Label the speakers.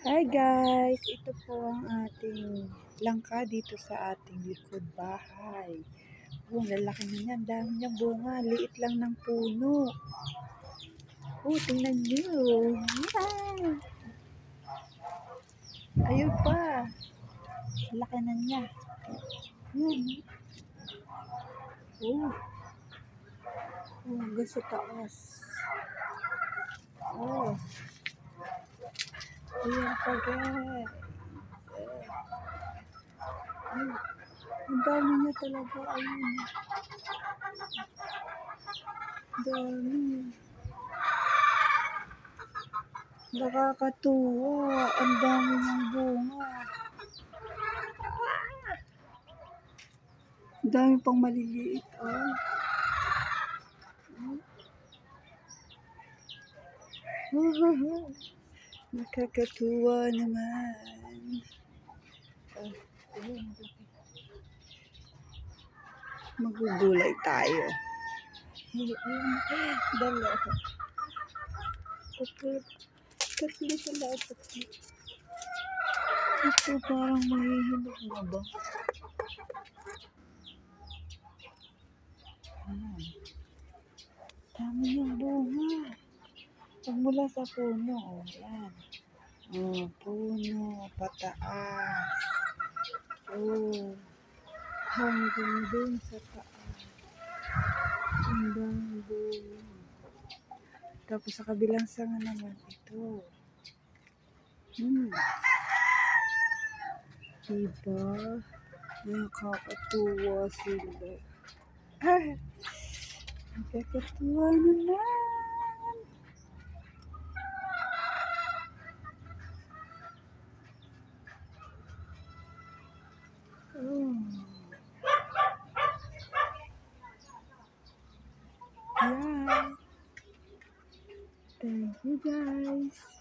Speaker 1: Hi guys! Ito po ang ating langka dito sa ating likod bahay. Oh, lalaki na yan. Dami niyang bunga. Liit lang ng puno. Oh, tingnan niyo. Wow! Ayun pa. Laki na niya. Yan. Oh. Oh, hanggang sa taas. Oh. Ayan pa guys. Oh. Ang dami niya talaga. Ayun. Dami. Nakakatuwa. Ang dami ng bunga. Ang dami pang maliliit. Oh. Nakakatuwa naman. Magugulay tayo. Dala. Tatlo pala. Ito parang mahihinog na ba? Dami yung bunga. Pagmula sa puno. Oh, yan. Oh, puno. Pataas. Oh. Hanggang dun sa taas. Ang dami bunga. Tapos sa kabilang sanga naman ito. Diba? Nakakatuwa sila. Nakakatuwa naman. Oh. Yeah. Thank you guys.